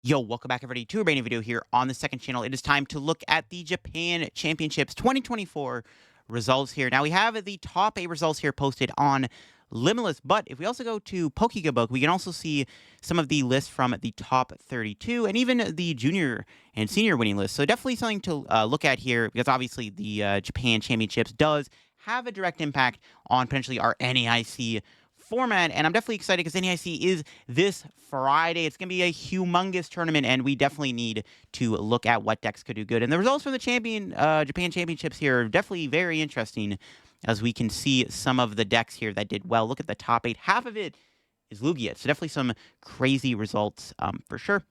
Yo, welcome back everybody to a brand new video here on the second channel. It is time to look at the Japan Championships 2024 results here. Now we have the top 8 results here posted on Limitless, but if we also go to Pokébook, we can also see some of the lists from the top 32 and even the junior and senior winning list. So definitely something to look at here because obviously the Japan Championships does have a direct impact on potentially our NEIC format, and I'm definitely excited because NEIC is this Friday. It's going to be a humongous tournament, and we definitely need to look at what decks could do good. And the results from the Japan Championships here are definitely very interesting, as we can see some of the decks here that did well. Look at the top 8. Half of it is Lugia, so definitely some crazy results for sure.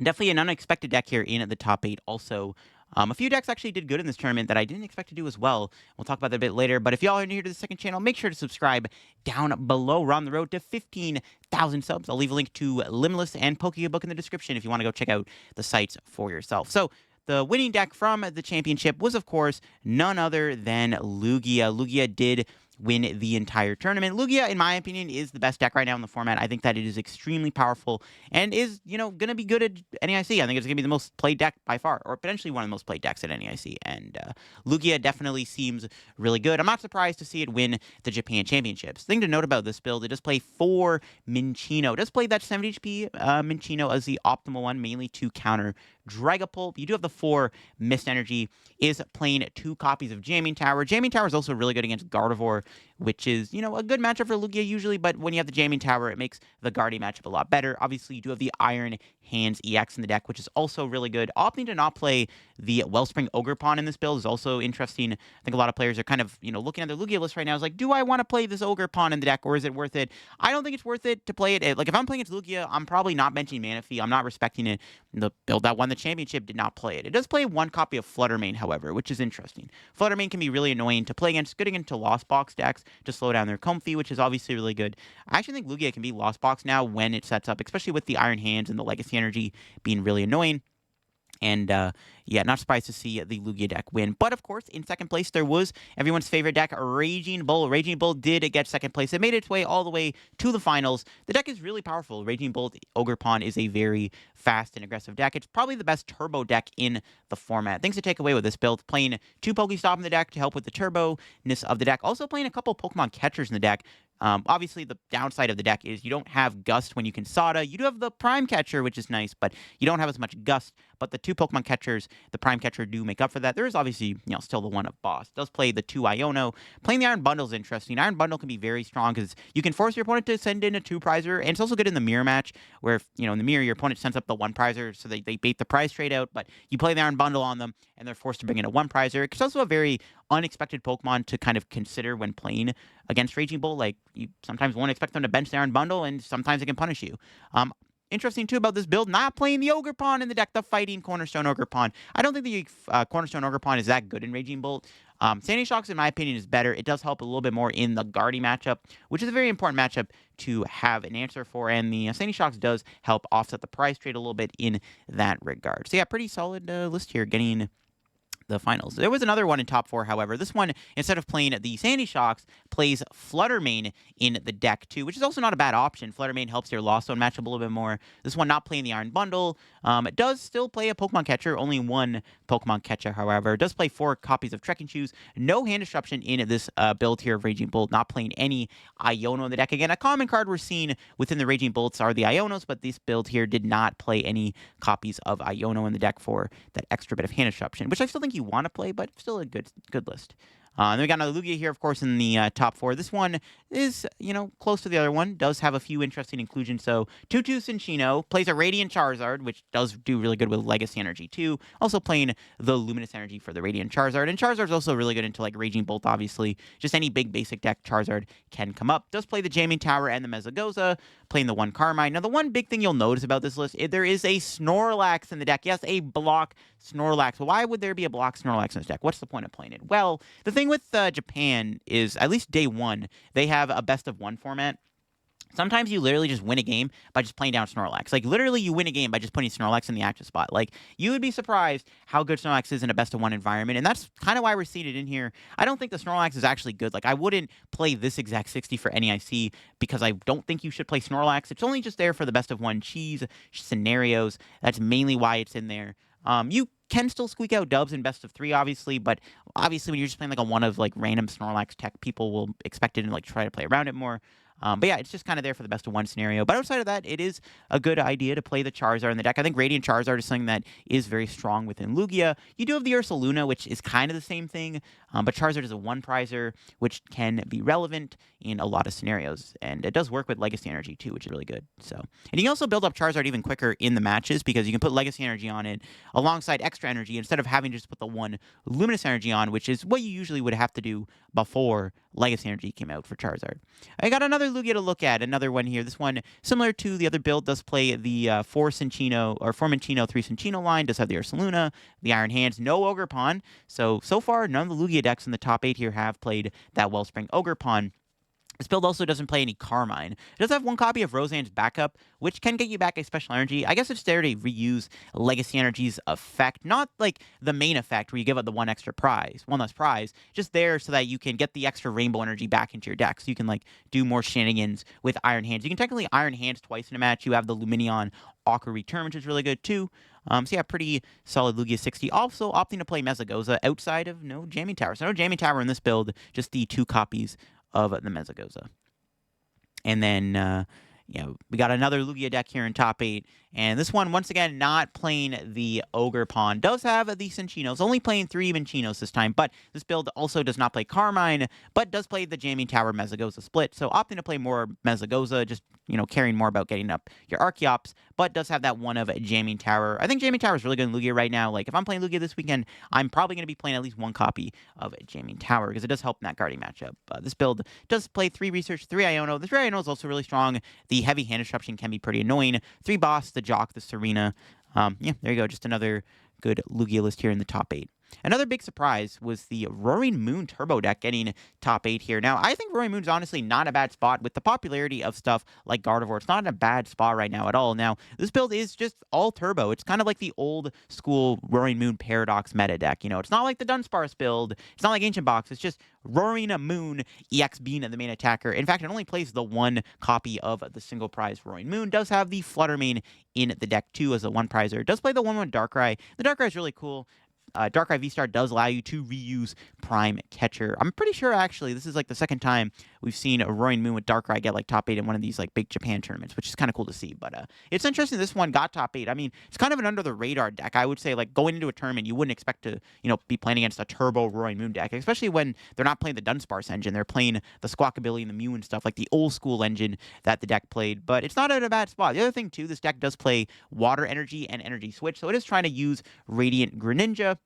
Definitely an unexpected deck here in the top 8 also. A few decks actually did good in this tournament that I didn't expect to do as well. We'll talk about that a bit later. But if y'all are new to the second channel, make sure to subscribe down below. We're on the road to 15,000 subs. I'll leave a link to Limitless and Pokébook in the description if you want to go check out the sites for yourself. So the winning deck from the championship was, of course, none other than Lugia. Lugia did win the entire tournament. Lugia, in my opinion, is the best deck right now in the format. I think that it is extremely powerful and is, going to be good at NEIC. I think it's going to be the most played deck by far, or potentially one of the most played decks at NEIC. And Lugia definitely seems really good. I'm not surprised to see it win the Japan Championships. Thing to note about this build, it does play 4 Minccino. It does play that 70 HP Minccino as the optimal one, mainly to counter Dragapult. You do have the 4 Mist Energy, is playing 2 copies of Jamming Tower. Jamming Tower is also really good against Gardevoir, which is, a good matchup for Lugia usually, but when you have the Jamming Tower, it makes the Guardy matchup a lot better. Obviously, you do have the Iron Hands EX in the deck, which is also really good. Opting to not play the Wellspring Ogerpon in this build is also interesting. I think a lot of players are kind of, looking at their Lugia list right now is like, do I want to play this Ogerpon in the deck, or is it worth it? I don't think it's worth it to play it. Like, if I'm playing against Lugia, I'm probably not benching Manaphy. I'm not respecting it. The build that won the championship did not play it. It does play 1 copy of Fluttermane, however, which is interesting. Fluttermane can be really annoying to play against, good against Lost Box decks to slow down their Comfy, which is obviously really good. I actually think Lugia can be Lost Box now when it sets up, especially with the Iron Hands and the Legacy Energy being really annoying. And, yeah, not surprised to see the Lugia deck win. But, of course, in second place, there was everyone's favorite deck, Raging Bull. Raging Bull did get second place. It made its way all the way to the finals. The deck is really powerful. Raging Bull Ogerpon is a very fast and aggressive deck. It's probably the best turbo deck in the format. Things to take away with this build, playing 2 Pokestop in the deck to help with the turbo-ness of the deck. Also playing a couple Pokemon catchers in the deck. Obviously, the downside of the deck is you don't have Gust when you can Sada. You do have the Prime Catcher, which is nice, but you don't have as much Gust. But the 2 Pokemon Catchers, the Prime Catcher, do make up for that. There is obviously, still the one of Boss. It does play the 2 Iono. Playing the Iron Bundle is interesting. Iron Bundle can be very strong because you can force your opponent to send in a 2-prizer, and it's also good in the mirror match, where, if, in the mirror, your opponent sends up the 1-prizer, so they bait the prize trade out, but you play the Iron Bundle on them, and they're forced to bring in a 1-prizer. It's also a very unexpected Pokemon to kind of consider when playing against Raging Bull. Like, you sometimes won't expect them to bench the Iron Bundle, and sometimes it can punish you. Interesting, too, about this build, not playing the Ogerpon in the deck, the fighting Cornerstone Ogerpon. I don't think the Cornerstone Ogerpon is that good in Raging Bolt. Sandy Shocks, in my opinion, is better. It does help a little bit more in the Guardy matchup, which is a very important matchup to have an answer for, and the Sandy Shocks does help offset the price trade a little bit in that regard. So, yeah, pretty solid list here, getting the finals. There was another one in top 4, however. This one, instead of playing the Sandy Shocks, plays Fluttermane in the deck too, which is also not a bad option. Fluttermane helps your Lost Zone matchup a little bit more. This one not playing the Iron Bundle. It does still play a Pokemon Catcher, only 1 Pokemon Catcher, however. It does play 4 copies of Trekking Shoes. No hand disruption in this build here of Raging Bolt, not playing any Iono in the deck. Again, a common card we're seeing within the Raging Bolts are the Ionos, but this build here did not play any copies of Iono in the deck for that extra bit of hand disruption, which I still think you want to play, but still a good list. Then we got another Lugia here, of course, in the top 4. This one is, close to the other one. Does have a few interesting inclusions. So, 2-2 Cinccino plays a Radiant Charizard, which does do really good with Legacy Energy, too. Also playing the Luminous Energy for the Radiant Charizard. And Charizard's also really good into, like, Raging Bolt, obviously. Just any big basic deck Charizard can come up. Does play the Jamming Tower and the Mezagoza, playing the 1 Carmine. Now, the one big thing you'll notice about this list is there is a Snorlax in the deck. Yes, a block Snorlax. Why would there be a block Snorlax in this deck? What's the point of playing it? Well, the thing with Japan is, at least day 1, they have a best-of-1 format. Sometimes you literally just win a game by just playing down Snorlax. Like, literally, you win a game by just putting Snorlax in the active spot. Like, you would be surprised how good Snorlax is in a best-of-1 environment, and that's kind of why we're seated in here. I don't think the Snorlax is actually good. Like, I wouldn't play this exact 60 for NEIC because I don't think you should play Snorlax. It's only just there for the best-of-1 cheese scenarios. That's mainly why it's in there. You can still squeak out dubs in best-of-3, obviously, but obviously when you're just playing like a one of like random Snorlax tech, people will expect it and like try to play around it more. But yeah, it's just kind of there for the best-of-1 scenario. But outside of that, it is a good idea to play the Charizard in the deck. I think Radiant Charizard is something that is very strong within Lugia. You do have the Ursaluna, which is kind of the same thing, but Charizard is a one-prizer, which can be relevant in a lot of scenarios. And it does work with Legacy Energy, too, which is really good. So, and you can also build up Charizard even quicker in the matches because you can put Legacy Energy on it alongside Extra Energy instead of having to just put the one Luminous Energy on, which is what you usually would have to do before Legacy Energy came out for Charizard. I got another Lugia to look at, another one here. This one, similar to the other build, does play the 4 Minccino, 3 Cinccino line, does have the Ursaluna, the Iron Hands, no Ogerpon. So far, none of the Lugia decks in the top 8 here have played that Wellspring Ogerpon. This build also doesn't play any Carmine. It does have one copy of Roseanne's Backup, which can get you back a special energy. I guess it's there to reuse Legacy Energy's effect, not like the main effect where you give up the one less prize, just there so that you can get the extra rainbow energy back into your deck. So you can like do more shenanigans with Iron Hands. You can technically Iron Hands twice in a match. You have the Lumineon Aqua Return, which is really good too. So yeah, pretty solid Lugia 60. Also opting to play Mesagoza outside of no Jamming Tower. So no Jamming Tower in this build, just the 2 copies of the Mesagoza. And then, we got another Lugia deck here in top 8. And this one, once again, not playing the Ogerpon. Does have the Cinchinos, only playing 3 Minchinos this time. But this build also does not play Carmine, but does play the Jamming Tower Mesagoza split. So opting to play more Mesagoza, just, caring more about getting up your Archeops, but does have that one of Jamming Tower. I think Jamming Tower is really good in Lugia right now. Like, if I'm playing Lugia this weekend, I'm probably going to be playing at least one copy of Jamming Tower because it does help in that guarding matchup. This build does play 3 Research, 3 Iono. The 3 Iono is also really strong. The heavy hand disruption can be pretty annoying. 3 Boss, the Jock, the Serena. There you go. Just another good Lugia list here in the top 8. Another big surprise was the Roaring Moon Turbo deck getting top 8 here. Now, I think Roaring Moon's honestly not a bad spot with the popularity of stuff like Gardevoir. It's not in a bad spot right now at all. Now, this build is just all turbo. It's kind of like the old school Roaring Moon Paradox meta deck. It's not like the Dunsparce build. It's not like Ancient Box. It's just Roaring Moon EX being the main attacker. In fact, it only plays the one copy of the single prize Roaring Moon. Does have the Fluttermane in the deck too as a one prizer. It does play the 1/1 Darkrai. The Darkrai is really cool. Darkrai V-Star does allow you to reuse Prime Catcher. I'm pretty sure, actually, this is like the second time we've seen a Roaring Moon with Darkrai get like top 8 in one of these like big Japan tournaments, which is kind of cool to see. But it's interesting this one got top 8. I mean, it's kind of an under-the-radar deck. I would say, like, going into a tournament, you wouldn't expect to, be playing against a turbo Roaring Moon deck, especially when they're not playing the Dunsparce engine. They're playing the Squawkabilly and the Mew and stuff, like the old-school engine that the deck played. But it's not in a bad spot. The other thing, too, this deck does play Water Energy and Energy Switch, so it is trying to use Radiant Greninja,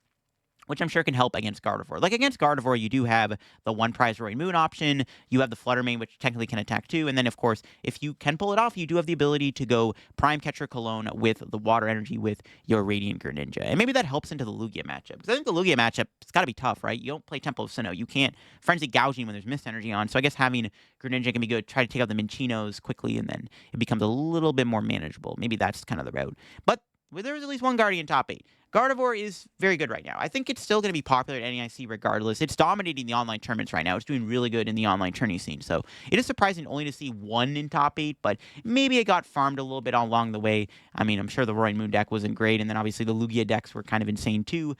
which I'm sure can help against Gardevoir. Like, against Gardevoir, you do have the one prize Roaring Moon option. You have the Fluttermane, which technically can attack too. And then, of course, if you can pull it off, you do have the ability to go Prime Catcher Cologne with the Water Energy with your Radiant Greninja. And maybe that helps into the Lugia matchup. Because I think the Lugia matchup, it's got to be tough, right? You don't play Temple of Sinnoh. You can't Frenzy Gouging when there's Mist Energy on. So I guess having Greninja can be good. Try to take out the Minchinos quickly, and then it becomes a little bit more manageable. Maybe that's kind of the route. But there's at least one Guardian top 8. Gardevoir is very good right now. I think it's still going to be popular at NEIC regardless. It's dominating the online tournaments right now. It's doing really good in the online tourney scene. So it is surprising only to see one in top 8, but maybe it got farmed a little bit along the way. I mean, I'm sure the Roaring Moon deck wasn't great, and then obviously the Lugia decks were kind of insane too.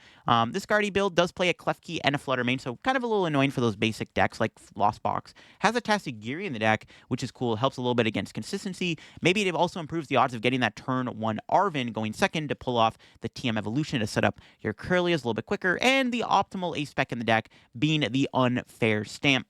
This Guardy build does play a Klefki and a Fluttermane, so kind of a little annoying for those basic decks like Lost Box. Has a Tatsugiri in the deck, which is cool. Helps a little bit against consistency. Maybe it also improves the odds of getting that turn 1 Arven going second to pull off the TM Evolution to set up your Curlias a little bit quicker, and the optimal ace spec in the deck being the Unfair Stamp.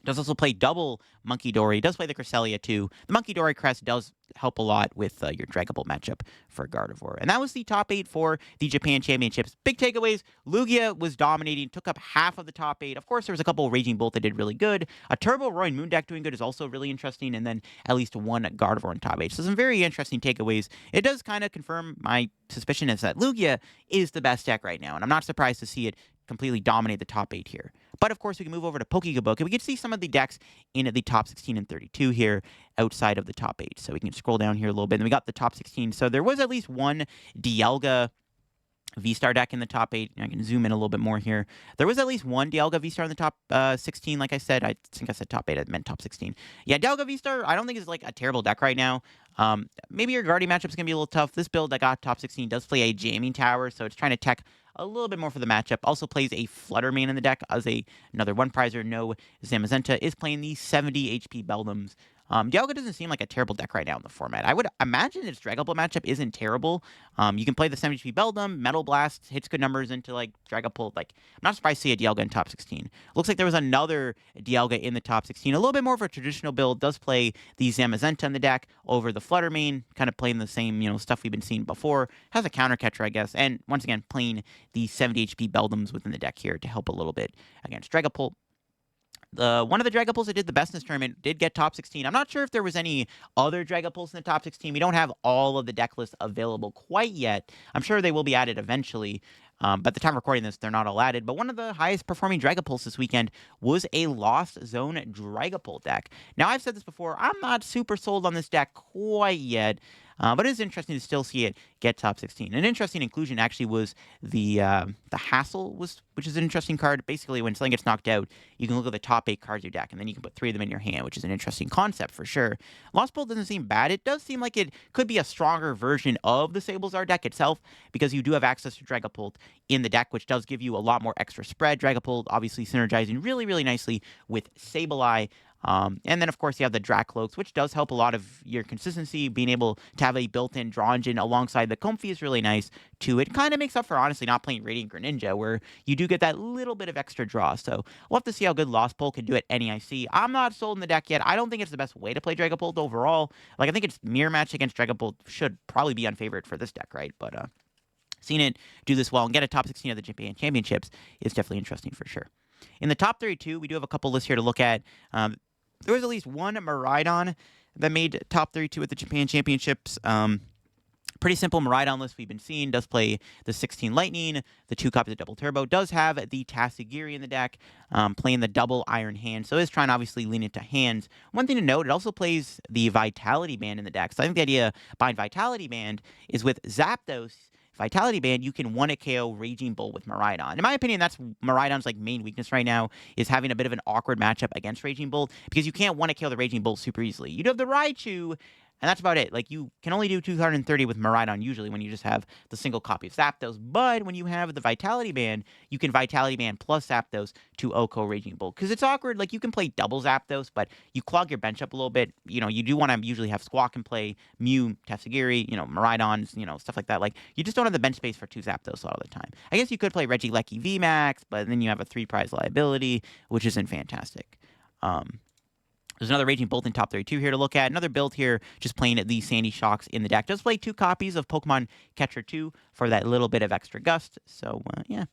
Does also play double Monkey Dory. Does play the Cresselia too. The Monkey Dory crest does help a lot with your Dragapult matchup for Gardevoir. And that was the top 8 for the Japan Championships. Big takeaways. Lugia was dominating, took up half of the top 8. Of course, there was a couple of Raging Bolt that did really good. A Turbo Roaring Moon deck doing good is also really interesting. And then at least one Gardevoir in top 8. So some very interesting takeaways. It does kind of confirm my suspicion is that Lugia is the best deck right now. And I'm not surprised to see it completely dominate the top 8 here. But of course, we can move over to Pokebook, and we can see some of the decks in the top 16 and 32 here outside of the top 8. So we can scroll down here a little bit, and we got the top 16. So there was at least one Dialga V-Star deck in the top 8. I can zoom in a little bit more here. There was at least one Dialga V-Star in the top 16, like I said. I think I said top 8. I meant top 16. Yeah, Dialga V-Star, I don't think is like a terrible deck right now. Maybe your Guardian matchup is going to be a little tough. This build that got top 16 does play a Jamming Tower, so it's trying to tech a little bit more for the matchup. Also plays a Flutter Mane in the deck as another one prizer. No Zamazenta is playing the 70 HP Beldums. Dialga doesn't seem like a terrible deck right now in the format. I would imagine its Dragapult matchup isn't terrible. You can play the 70 HP Beldum, Metal Blast, hits good numbers into like Dragapult. Like, I'm not surprised to see a Dialga in top 16. Looks like there was another Dialga in the top 16. A little bit more of a traditional build. Does play the Zamazenta in the deck over the Flutter Mane, kind of playing the same, stuff we've been seeing before. Has a counter catcher, I guess. And once again, playing the 70 HP Beldums within the deck here to help a little bit against Dragapult. One of the Dragapults that did the best in this tournament did get top 16. I'm not sure if there was any other Dragapults in the top 16. We don't have all of the deck lists available quite yet. I'm sure they will be added eventually. But at the time of recording this, they're not all added. But one of the highest performing Dragapults this weekend was a Lost Zone Dragapult deck. Now, I've said this before. I'm not super sold on this deck quite yet. But it is interesting to still see it get top 16. An interesting inclusion actually was the Hassle, which is an interesting card. Basically, when something gets knocked out, you can look at the top 8 cards of your deck, and then you can put 3 of them in your hand, which is an interesting concept for sure. Lost Bolt doesn't seem bad. It does seem like it could be a stronger version of the Sablezard deck itself, because you do have access to Dragapult in the deck, which does give you a lot more extra spread. Dragapult obviously synergizing really, really nicely with Sableye. And then, of course, you have the Dracloaks, which does help a lot of your consistency. Being able to have a built-in draw engine alongside the Comfey is really nice, too. It kind of makes up for, honestly, not playing Radiant Greninja, where you do get that little bit of extra draw. So we'll have to see how good Lost Bolt can do at NEIC. I'm not sold in the deck yet. I don't think it's the best way to play Dragapult overall. Like, I think its mirror match against Dragapult should probably be unfavored for this deck, right? But seeing it do this well and get a top 16 of the Japan Championships is definitely interesting for sure. In the top 32, we do have a couple lists here to look at. There was at least one Miraidon that made top 32 at the Japan Championships. Pretty simple Miraidon list we've been seeing. Does play the 16 Lightning, the 2 copies of Double Turbo. Does have the Tatsugiri in the deck, playing the double Iron Hand. So it's trying to obviously lean into hands. One thing to note, it also plays the Vitality Band in the deck. So I think the idea behind Vitality Band is with Zapdos, Vitality Band, you can 1-hit KO Raging Bull with Miraidon. In my opinion, that's Miraidon's main weakness right now, is having a bit of an awkward matchup against Raging Bull, because you can't 1-hit KO the Raging Bull super easily. You do have the Raichu, and that's about it. Like, you can only do 230 with Miraidon usually when you just have the single copy of Zapdos. But when you have the Vitality Band, you can Vitality Band plus Zapdos to OHKO Raging Bull. Because it's awkward. Like, you can play double Zapdos, but you clog your bench up a little bit. You do want to usually have Squawk in play, Mew, Tatsugiri, Miraidons, stuff like that. Like, you just don't have the bench space for 2 Zapdos a lot of the time. I guess you could play Regieleki VMAX, but then you have a 3-prize liability, which isn't fantastic. There's another Raging Bolt in top 32 here to look at. Another build here, just playing the Sandy Shocks in the deck. Does play 2 copies of Pokemon Catcher 2 for that little bit of extra gust. So, yeah.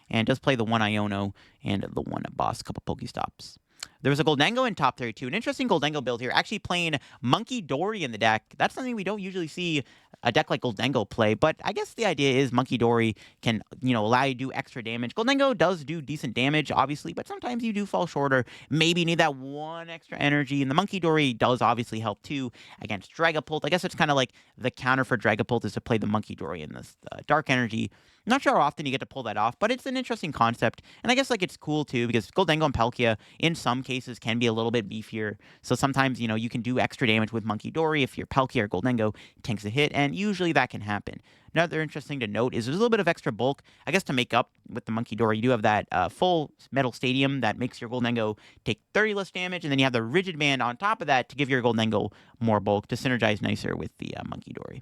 And does play the 1 Iono and the 1 Boss, couple Pokestops. There was a Goldengo in top 32. An interesting Goldengo build here, actually playing Monkey Dory in the deck. That's something we don't usually see a deck like Goldengo play, but I guess the idea is Monkey Dory can, allow you to do extra damage. Goldengo does do decent damage, obviously, but sometimes you do fall short, or maybe you need that 1 extra energy, and the Monkey Dory does obviously help, too, against Dragapult. I guess it's kind of like the counter for Dragapult is to play the Monkey Dory in this Dark Energy. I'm not sure how often you get to pull that off, but it's an interesting concept, and I guess, it's cool, too, because Goldengo and Palkia, in some cases, can be a little bit beefier, so sometimes, you can do extra damage with Monkey Dory if your Palkia or Goldengo tanks a hit, and usually that can happen. Another interesting to note is there's a little bit of extra bulk, I guess, to make up with the Monkey Dory. You do have that full Metal Stadium that makes your Goldengo take 30 less damage, and then you have the Rigid Band on top of that to give your Goldengo more bulk to synergize nicer with the Monkey Dory.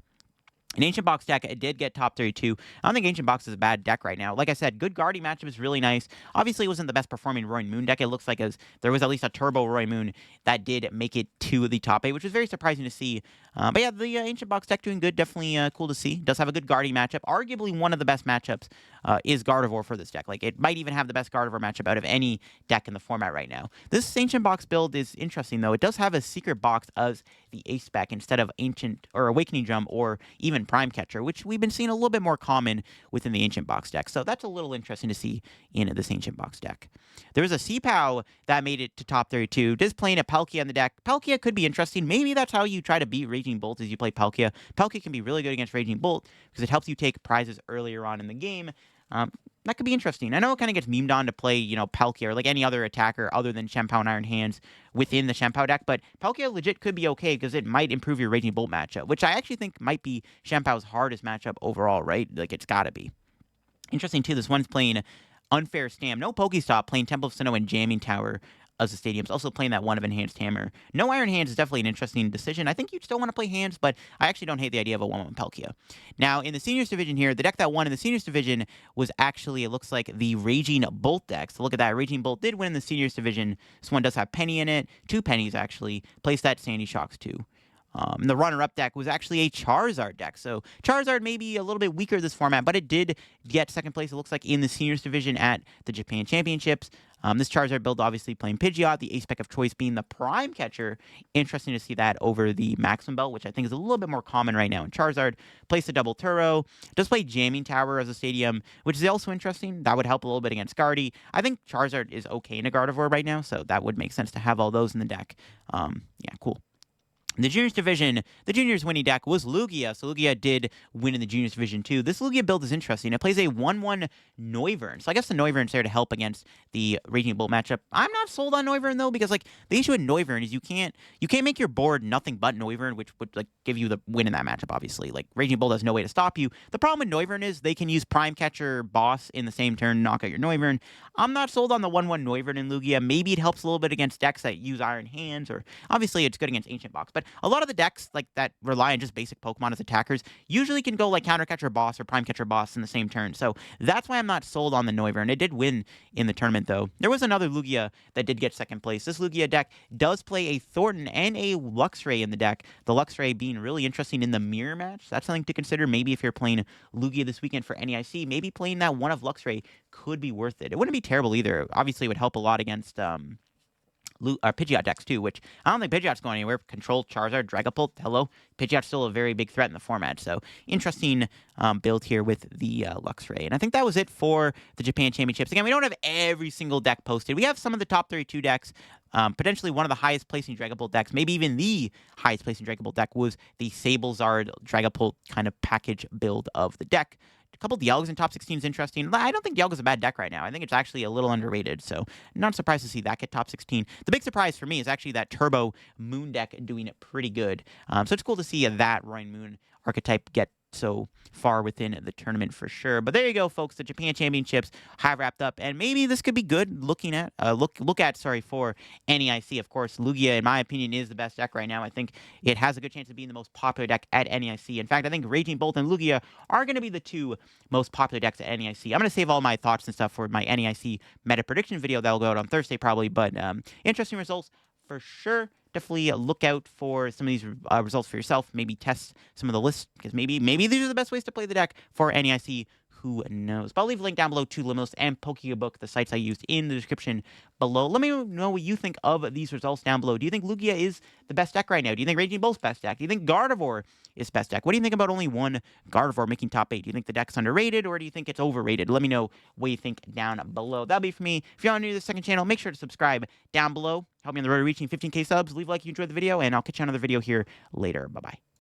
An Ancient Box deck, it did get top 32. I don't think Ancient Box is a bad deck right now. Like I said, good Guardian matchup is really nice. Obviously, it wasn't the best performing Roaring Moon deck. It looks like there was at least a Turbo Roaring Moon that did make it to the top 8, which was very surprising to see. But yeah, the Ancient Box deck doing good. Definitely cool to see. Does have a good Guardian matchup. Arguably one of the best matchups is Gardevoir for this deck. Like, it might even have the best Gardevoir matchup out of any deck in the format right now. This Ancient Box build is interesting, though. It does have a Secret Box as the ace spec instead of Ancient or Awakening Drum or even Prime Catcher, which we've been seeing a little bit more common within the Ancient Box deck. So that's a little interesting to see in this Ancient Box deck. There was a Chien-Pao that made it to top 32. Just playing a Palkia in the deck. Palkia could be interesting. Maybe that's how you try to beat Raging Bolt as you play Palkia. Palkia can be really good against Raging Bolt because it helps you take prizes earlier on in the game. That could be interesting. I know it kind of gets memed on to play, Palkia or like any other attacker other than Chien-Pao and Iron Hands within the Chien-Pao deck, but Palkia legit could be okay because it might improve your Raging Bolt matchup, which I actually think might be Chien-Pao's hardest matchup overall, right? Like, it's gotta be. Interesting, too, this one's playing Unfair Stam. No Pokestop, playing Temple of Sinnoh and Jamming Tower as the stadiums. Also playing that one of Enhanced Hammer. No Iron Hands is definitely an interesting decision. I think you'd still want to play Hands, but I actually don't hate the idea of a 1-1 Palkia. Now, in the Seniors Division here, the deck that won in the Seniors Division was actually, it looks like, the Raging Bolt deck. So look at that. Raging Bolt did win in the Seniors Division. This one does have Penny in it. 2 pennies, actually. Place that Sandy Shocks, too. The runner-up deck was actually a Charizard deck. So Charizard may be a little bit weaker this format, but it did get second place, it looks like, in the Seniors Division at the Japan Championships. This Charizard build obviously playing Pidgeot, the ace spec of choice being the Prime Catcher. Interesting to see that over the Maximum Belt, which I think is a little bit more common right now in Charizard. Plays a double Turo. Does play Jamming Tower as a stadium, which is also interesting. That would help a little bit against Gardy. I think Charizard is okay in a Gardevoir right now, so that would make sense to have all those in the deck. Yeah, cool. The Juniors Division, the Juniors winning deck was Lugia, so Lugia did win in the Juniors Division too. This Lugia build is interesting. It plays a 1-1 Noivern, so I guess the Noivern's there to help against the Raging Bolt matchup. I'm not sold on Noivern though, because like the issue with Noivern is you can't make your board nothing but Noivern, which would like give you the win in that matchup. Obviously, like Raging Bolt has no way to stop you. The problem with Noivern is they can use Prime Catcher Boss in the same turn, knock out your Noivern. I'm not sold on the 1-1 Noivern in Lugia. Maybe it helps a little bit against decks that use Iron Hands, or obviously it's good against Ancient Box, but a lot of the decks like that rely on just basic Pokemon as attackers usually can go like Counter Catcher Boss or Prime Catcher Boss in the same turn. So that's why I'm not sold on the Noivern. It did win in the tournament though. There was another Lugia that did get second place. This Lugia deck does play a Thornton and a Luxray in the deck. The Luxray being really interesting in the mirror match. That's something to consider. Maybe if you're playing Lugia this weekend for NEIC, maybe playing that one of Luxray could be worth it. It wouldn't be terrible either. Obviously, it would help a lot against Pidgeot decks too, which I don't think Pidgeot's going anywhere. Control, Charizard, Dragapult, hello. Pidgeot's still a very big threat in the format, so interesting build here with the Luxray. And I think that was it for the Japan Championships. Again, we don't have every single deck posted. We have some of the top 32 decks. Potentially one of the highest placing Dragapult decks, maybe even the highest placing Dragapult deck, was the Sablezard Dragapult kind of package build of the deck. A couple Dialgas in top 16 is interesting. I don't think Dialga's a bad deck right now. I think it's actually a little underrated, so not surprised to see that get top 16. The big surprise for me is actually that Turbo Moon deck doing it pretty good. So it's cool to see that Roaring Moon archetype get so far within the tournament for sure. But there you go, folks. The Japan Championships have wrapped up, and maybe this could be good looking at for NEIC. Of course, Lugia, in my opinion, is the best deck right now. I think it has a good chance of being the most popular deck at NEIC. In fact, I think Raging Bolt and Lugia are going to be the 2 most popular decks at NEIC. I'm going to save all my thoughts and stuff for my NEIC meta prediction video that'll go out on Thursday probably, but interesting results for sure. Definitely look out for some of these results for yourself. Maybe test some of the lists, because maybe these are the best ways to play the deck for NEIC. Who knows? But I'll leave a link down below to Limitless and Pokebook, the sites I used, in the description below. Let me know what you think of these results down below. Do you think Lugia is the best deck right now? Do you think Raging Bolt's best deck? Do you think Gardevoir is best deck? What do you think about only one Gardevoir making top 8? Do you think the deck's underrated, or do you think it's overrated? Let me know what you think down below. That'll be for me. If you're new to the second channel, make sure to subscribe down below. Help me on the road to reaching 15K subs. Leave a like if you enjoyed the video, and I'll catch you on another video here later. Bye-bye.